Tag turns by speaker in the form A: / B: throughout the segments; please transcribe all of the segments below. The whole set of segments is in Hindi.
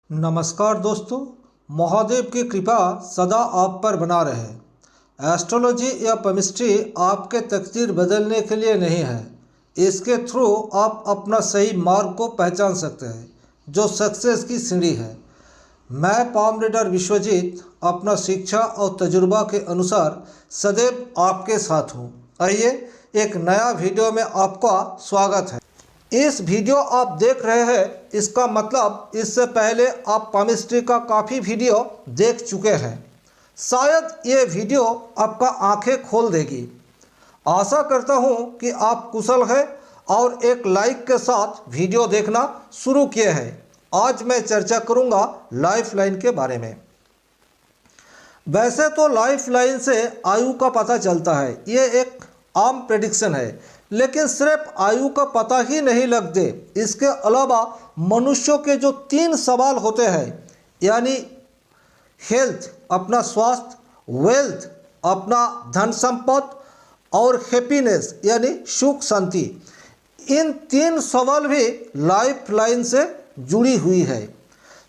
A: नमस्कार दोस्तों, महादेव की कृपा सदा आप पर बना रहे। एस्ट्रोलॉजी या केमिस्ट्री आपके तकदीर बदलने के लिए नहीं है। इसके थ्रू आप अपना सही मार्ग को पहचान सकते हैं, जो सक्सेस की सीढ़ी है। मैं पाम रीडर विश्वजीत अपना शिक्षा और तजुर्बा के अनुसार सदैव आपके साथ हूँ। आइए एक नया वीडियो में आपका स्वागत है। इस वीडियो आप देख रहे हैं, इसका मतलब इससे पहले आप केमिस्ट्री का काफ़ी वीडियो देख चुके हैं। शायद ये वीडियो आपका आंखें खोल देगी। आशा करता हूँ कि आप कुशल हैं और एक लाइक के साथ वीडियो देखना शुरू किए हैं। आज मैं चर्चा करूँगा लाइफ लाइन के बारे में। वैसे तो लाइफ लाइन से आयु का पता चलता है, ये एक आम प्रेडिक्शन है, लेकिन सिर्फ आयु का पता ही नहीं लगते। इसके अलावा मनुष्यों के जो 3 सवाल होते हैं, यानी हेल्थ अपना स्वास्थ्य, वेल्थ अपना धन संपत्ति और हैप्पीनेस यानी सुख शांति, इन 3 सवाल भी लाइफ लाइन से जुड़ी हुई है।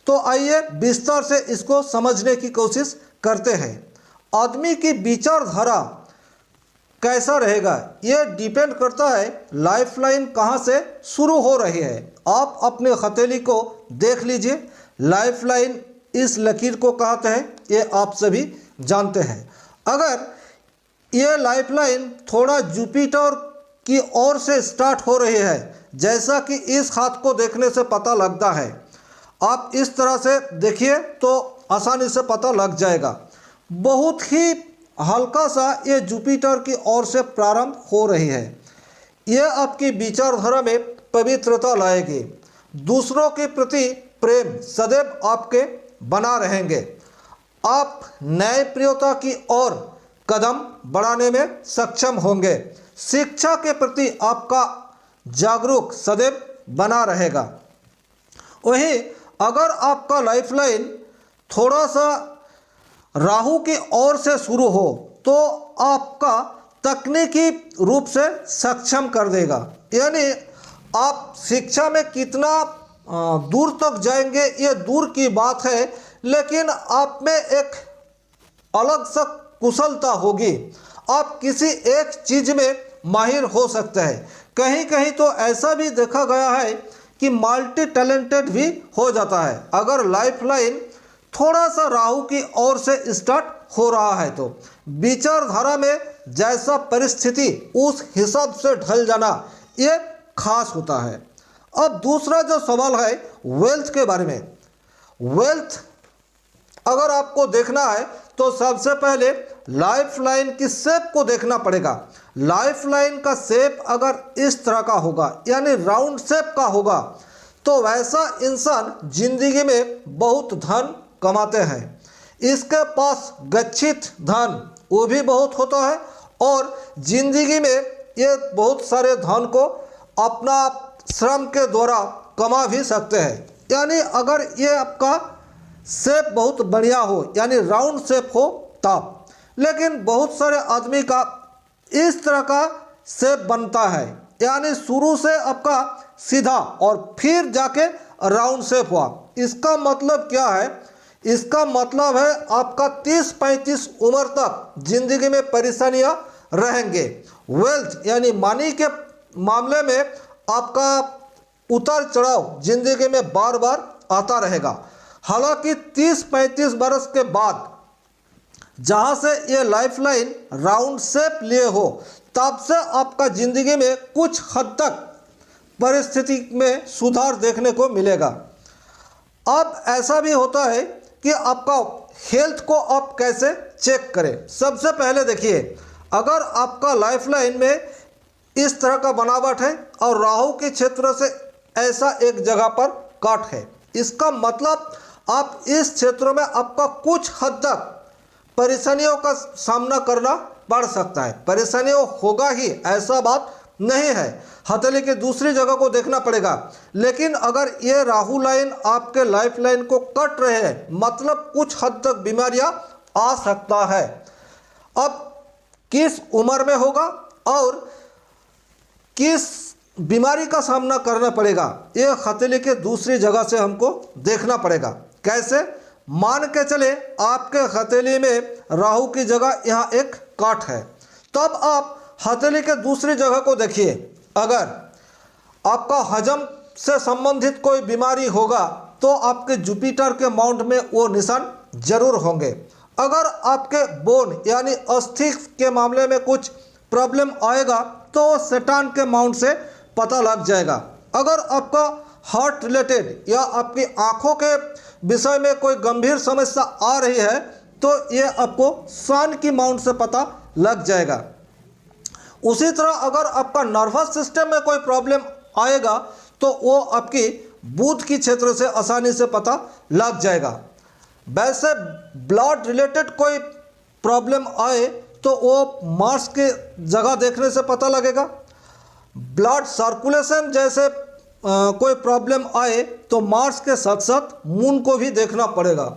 A: तो आइए विस्तार से इसको समझने की कोशिश करते हैं। आदमी की विचारधारा कैसा रहेगा, ये डिपेंड करता है लाइफ लाइन कहाँ से शुरू हो रही है। आप अपने हथेली को देख लीजिए। लाइफ लाइन इस लकीर को कहते हैं, ये आप सभी जानते हैं। अगर ये लाइफ लाइन थोड़ा जुपिटर की ओर से स्टार्ट हो रही है, जैसा कि इस हाथ को देखने से पता लगता है, आप इस तरह से देखिए तो आसानी से पता लग जाएगा। बहुत ही हल्का सा ये जुपिटर की ओर से प्रारंभ हो रही है। यह आपकी विचारधारा में पवित्रता लाएगी। दूसरों के प्रति प्रेम सदैव आपके बना रहेंगे। आप न्यायप्रियता की ओर कदम बढ़ाने में सक्षम होंगे। शिक्षा के प्रति आपका जागरूक सदैव बना रहेगा। वहीं अगर आपका लाइफ लाइन थोड़ा सा राहु की ओर से शुरू हो तो आपका तकनीकी रूप से सक्षम कर देगा। यानी आप शिक्षा में कितना दूर तक जाएंगे ये दूर की बात है, लेकिन आप में एक अलग सा कुशलता होगी। आप किसी एक चीज़ में माहिर हो सकते हैं। कहीं कहीं तो ऐसा भी देखा गया है कि मल्टी टैलेंटेड भी हो जाता है। अगर लाइफ लाइन थोड़ा सा राहु की ओर से स्टार्ट हो रहा है तो विचारधारा में जैसा परिस्थिति उस हिसाब से ढल जाना ये खास होता है। अब दूसरा जो सवाल है वेल्थ के बारे में। वेल्थ अगर आपको देखना है तो सबसे पहले लाइफ लाइन की शेप को देखना पड़ेगा। लाइफ लाइन का शेप अगर इस तरह का होगा, यानी राउंड शेप का होगा, तो वैसा इंसान जिंदगी में बहुत धन कमाते हैं। इसके पास गच्छित धन वो भी बहुत होता है और जिंदगी में ये बहुत सारे धन को अपना श्रम के द्वारा कमा भी सकते हैं। यानी अगर ये आपका शेप बहुत बढ़िया हो, यानी राउंड शेप हो तब। लेकिन बहुत सारे आदमी का इस तरह का शेप बनता है, यानी शुरू से आपका सीधा और फिर जाके राउंड शेप हुआ। इसका मतलब क्या है? इसका मतलब है आपका 30-35 उम्र तक जिंदगी में परेशानियां रहेंगे। वेल्थ यानी मनी के मामले में आपका उतार चढ़ाव जिंदगी में बार बार आता रहेगा। हालांकि 30-35 बरस के बाद जहां से ये लाइफ लाइन राउंड शेप लिए हो, तब से आपका जिंदगी में कुछ हद तक परिस्थिति में सुधार देखने को मिलेगा। अब ऐसा भी होता है कि आपका हेल्थ को आप कैसे चेक करें। सबसे पहले देखिए, अगर आपका लाइफ लाइन में इस तरह का बनावट है और राहु के क्षेत्र से ऐसा एक जगह पर काट है, इसका मतलब आप इस क्षेत्र में आपका कुछ हद तक परेशानियों का सामना करना पड़ सकता है। परेशानियों होगा ही, ऐसा बात नहीं है। हथेली की दूसरी जगह को देखना पड़ेगा। लेकिन अगर ये राहु लाइन आपके लाइफ लाइन को कट रहे हैं, मतलब कुछ हद तक बीमारियां आ सकता है। अब किस उम्र में होगा और किस बीमारी का सामना करना पड़ेगा। ये हथेली के दूसरी जगह से हमको देखना पड़ेगा। कैसे? मान के चले आपके हथेली में राहु की जगह यहाँ एक काट है, तब आप हथेली के दूसरी जगह को देखिए। अगर आपका हजम से संबंधित कोई बीमारी होगा तो आपके जुपिटर के माउंट में वो निशान जरूर होंगे। अगर आपके बोन यानी अस्थि के मामले में कुछ प्रॉब्लम आएगा तो सेटान के माउंट से पता लग जाएगा। अगर आपका हार्ट रिलेटेड या आपकी आंखों के विषय में कोई गंभीर समस्या आ रही है तो ये आपको सान की माउंट से पता लग जाएगा। उसी तरह अगर आपका नर्वस सिस्टम में कोई प्रॉब्लम आएगा तो वो आपकी बूथ की क्षेत्र से आसानी से पता लग जाएगा। वैसे ब्लड रिलेटेड कोई प्रॉब्लम आए तो वो मार्स के जगह देखने से पता लगेगा। ब्लड सर्कुलेशन जैसे कोई प्रॉब्लम आए तो मार्स के साथ साथ मून को भी देखना पड़ेगा।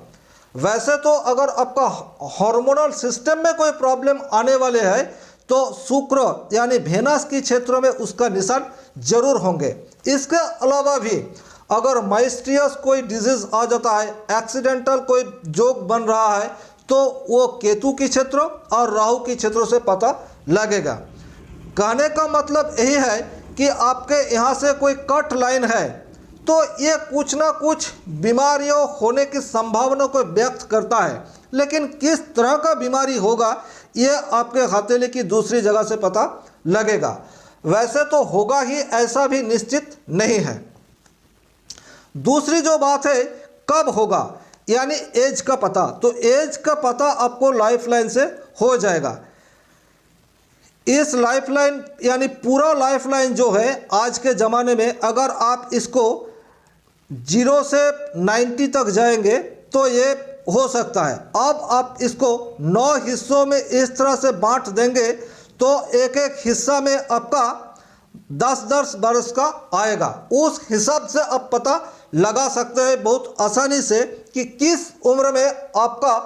A: वैसे तो अगर आपका हार्मोनल सिस्टम में कोई प्रॉब्लम आने वाले है तो शुक्र यानी वेनस की क्षेत्रों में उसका निशान जरूर होंगे। इसके अलावा भी अगर माइस्ट्रियस कोई डिजीज आ जाता है, एक्सीडेंटल कोई जोग बन रहा है तो वो केतु की क्षेत्रों और राहु की क्षेत्रों से पता लगेगा। कहने का मतलब यही है कि आपके यहाँ से कोई कट लाइन है तो ये कुछ ना कुछ बीमारियों होने की संभावना को व्यक्त करता है, लेकिन किस तरह का बीमारी होगा ये आपके हथेली की दूसरी जगह से पता लगेगा। वैसे तो होगा ही ऐसा भी निश्चित नहीं है। दूसरी जो बात है कब होगा यानी एज का पता, तो एज का पता आपको लाइफलाइन से हो जाएगा। इस लाइफलाइन यानी पूरा लाइफलाइन जो है आज के ज़माने में अगर आप इसको 0 से 90 तक जाएंगे तो ये हो सकता है। अब आप इसको 9 हिस्सों में इस तरह से बांट देंगे तो एक एक हिस्सा में आपका 10-10 वर्ष का आएगा। उस हिसाब से आप पता लगा सकते हैं बहुत आसानी से कि किस उम्र में आपका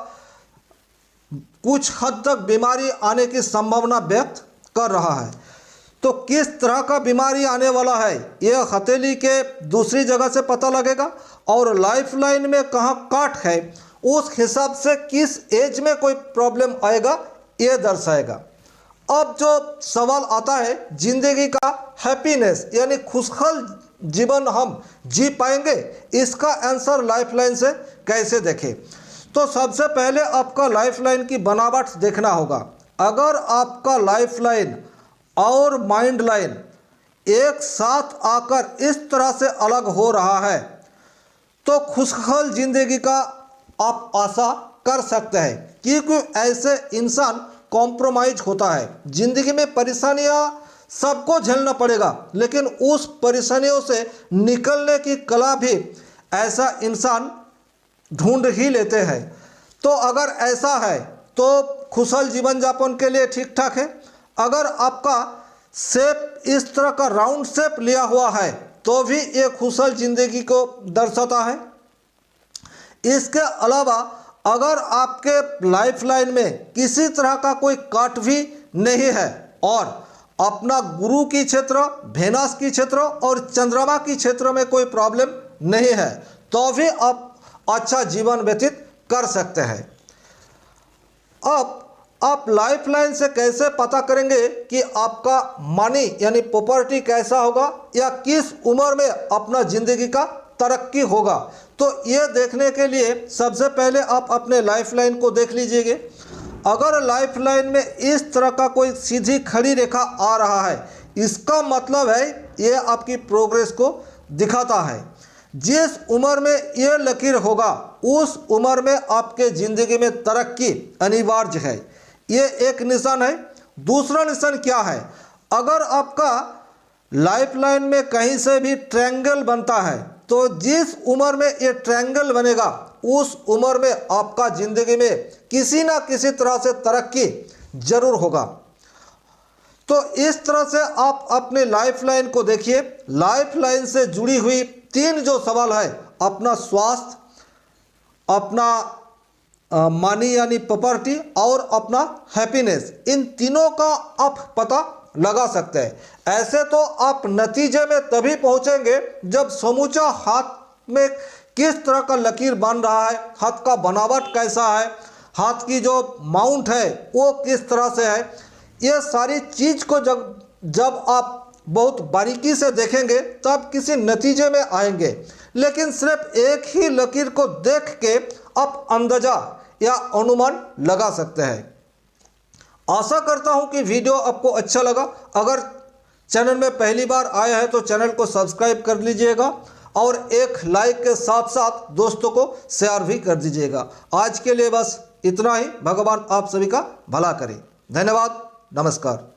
A: कुछ हद तक बीमारी आने की संभावना व्यक्त कर रहा है। तो किस तरह का बीमारी आने वाला है यह हथेली के दूसरी जगह से पता लगेगा, और लाइफलाइन में कहाँ काट है उस हिसाब से किस एज में कोई प्रॉब्लम आएगा ये दर्शाएगा। अब जो सवाल आता है जिंदगी का हैप्पीनेस यानी खुशहाल जीवन हम जी पाएंगे, इसका आंसर लाइफलाइन से कैसे देखें? तो सबसे पहले आपका लाइफलाइन की बनावट देखना होगा। अगर आपका लाइफलाइन और माइंड लाइन एक साथ आकर इस तरह से अलग हो रहा है तो खुशहाल जिंदगी का आप आशा कर सकते हैं, क्योंकि ऐसे इंसान कॉम्प्रोमाइज होता है। जिंदगी में परेशानियां सबको झेलना पड़ेगा, लेकिन उस परेशानियों से निकलने की कला भी ऐसा इंसान ढूंढ ही लेते हैं। तो अगर ऐसा है तो खुशहाल जीवन यापन के लिए ठीक ठाक है। अगर आपका शेप इस तरह का राउंड शेप लिया हुआ है तो भी ये खुशहाल जिंदगी को दर्शाता है। इसके अलावा अगर आपके लाइफलाइन में किसी तरह का कोई काट भी नहीं है और अपना गुरु की क्षेत्र, वेनस की क्षेत्र और चंद्रमा की क्षेत्र में कोई प्रॉब्लम नहीं है तो भी आप अच्छा जीवन व्यतीत कर सकते हैं। अब आप लाइफलाइन से कैसे पता करेंगे कि आपका मनी यानी प्रॉपर्टी कैसा होगा या किस उम्र में अपना जिंदगी का तरक्की होगा? तो ये देखने के लिए सबसे पहले आप अपने लाइफलाइन को देख लीजिएगा। अगर लाइफलाइन में इस तरह का कोई सीधी खड़ी रेखा आ रहा है, इसका मतलब है ये आपकी प्रोग्रेस को दिखाता है। जिस उम्र में ये लकीर होगा उस उम्र में आपके ज़िंदगी में तरक्की अनिवार्य है। ये एक निशान है। दूसरा निशान क्या है? अगर आपका लाइफलाइन में कहीं से भी ट्रायंगल बनता है तो जिस उम्र में ये ट्रायंगल बनेगा उस उम्र में आपका ज़िंदगी में किसी ना किसी तरह से तरक्की जरूर होगा। तो इस तरह से आप अपने लाइफलाइन को देखिए। लाइफलाइन से जुड़ी हुई 3 जो सवाल है, अपना स्वास्थ्य, अपना मनी यानी प्रॉपर्टी और अपना हैप्पीनेस, इन तीनों का आप पता लगा सकते हैं। ऐसे तो आप नतीजे में तभी पहुंचेंगे जब समूचा हाथ में किस तरह का लकीर बन रहा है, हाथ का बनावट कैसा है, हाथ की जो माउंट है वो किस तरह से है, ये सारी चीज़ को जब आप बहुत बारीकी से देखेंगे तब किसी नतीजे में आएंगे। लेकिन सिर्फ एक ही लकीर को देख के आप अंदाजा या अनुमान लगा सकते हैं। आशा करता हूं कि वीडियो आपको अच्छा लगा। अगर चैनल में पहली बार आए हैं तो चैनल को सब्सक्राइब कर लीजिएगा और एक लाइक के साथ साथ दोस्तों को शेयर भी कर दीजिएगा। आज के लिए बस इतना ही। भगवान आप सभी का भला करे। धन्यवाद। नमस्कार।